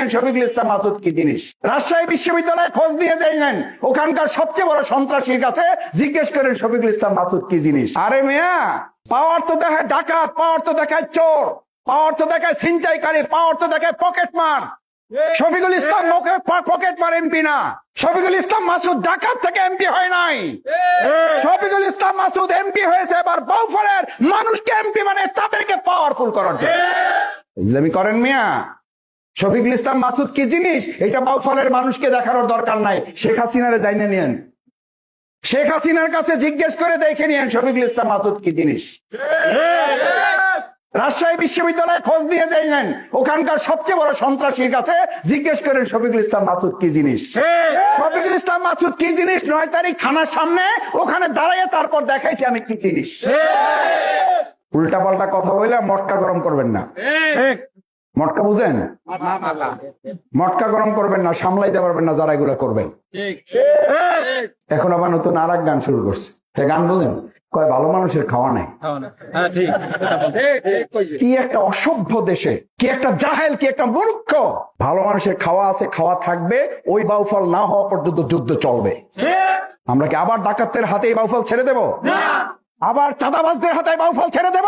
নিয়েন শফিকুল ইসলাম মাসুদ কি জিনিস। রাজশাহী বিশ্ববিদ্যালয়ে খোঁজ নিয়ে দেখেন ওখানকার সবচেয়ে বড় সন্ত্রাসীর কাছে জিজ্ঞেস করেন শফিকুল ইসলাম মাসুদ কি জিনিস। আরে মিয়া, পাওয়ার তো দেখায় ডাকাত, পাওয়ার তো দেখায় চোর, পাওয়ার তো দেখায় ছিনতাইকারী, পাওয়ার তো দেখায় পকেটমার। শফিকুল ইসলাম পকেটমার এমপি না, শফিকুল ইসলাম মাসুদ ডাকাত থেকে এমপি হয় নাই। শফিকুল ইসলাম মাসুদ এমপি হয়েছে এবার বাউফলের মানুষকে এমপি মানে তাদেরকে পাওয়ারফুল করার জন্য। ইসলামি করেন মিয়া। শফিকুল ইসলাম মাসুদ কি জিনিস এটা বাউফলের মানুষকে দেখানোর দরকার নাই, শেখ হাসিনারে জানিয়ে নিয়েন, শেখ হাসিনার কাছে জিজ্ঞেস করে দেখে নিয়েন শফিকুল ইসলাম মাসুদ কি জিনিস। রাজশাহী বিশ্ববিদ্যালয়ে খোঁজ নিয়ে দেখেন ওখানকার সবচেয়ে বড় সন্ত্রাসীর কাছে জিজ্ঞেস করেন শফিকুল ইসলাম মাসুদ কি জিনিস। শফিকুল ইসলাম মাসুদ কি জিনিস 9 তারিখ থানার সামনে ওখানে দাঁড়িয়ে তারপর দেখাইছি আমি কি জিনিস। উল্টা পাল্টা কথা বলে মটকা গরম করবেন না। মটকা বুঝেন? মটকা গরম করবেন না, সামলাইতে পারবেন না যারা এগুলো করবেন। এখন আবার নতুন আর এক গান শুরু করছে, সে গান বুঝেন? কয় ভালো মানুষের খাওয়া নাই। কি একটা অসভ্য দেশে, কি একটা জাহেল, কি একটা মূর্খ। ভালো মানুষের খাওয়া আছে, খাওয়া থাকবে, ওই বাউফল না হওয়া পর্যন্ত যুদ্ধ চলবে। আমরা কি আবার ডাকাতদের হাতে এই বাউফল ছেড়ে দেব? আবার চাঁদাবাজদের হাতে বাউফল ছেড়ে দেব?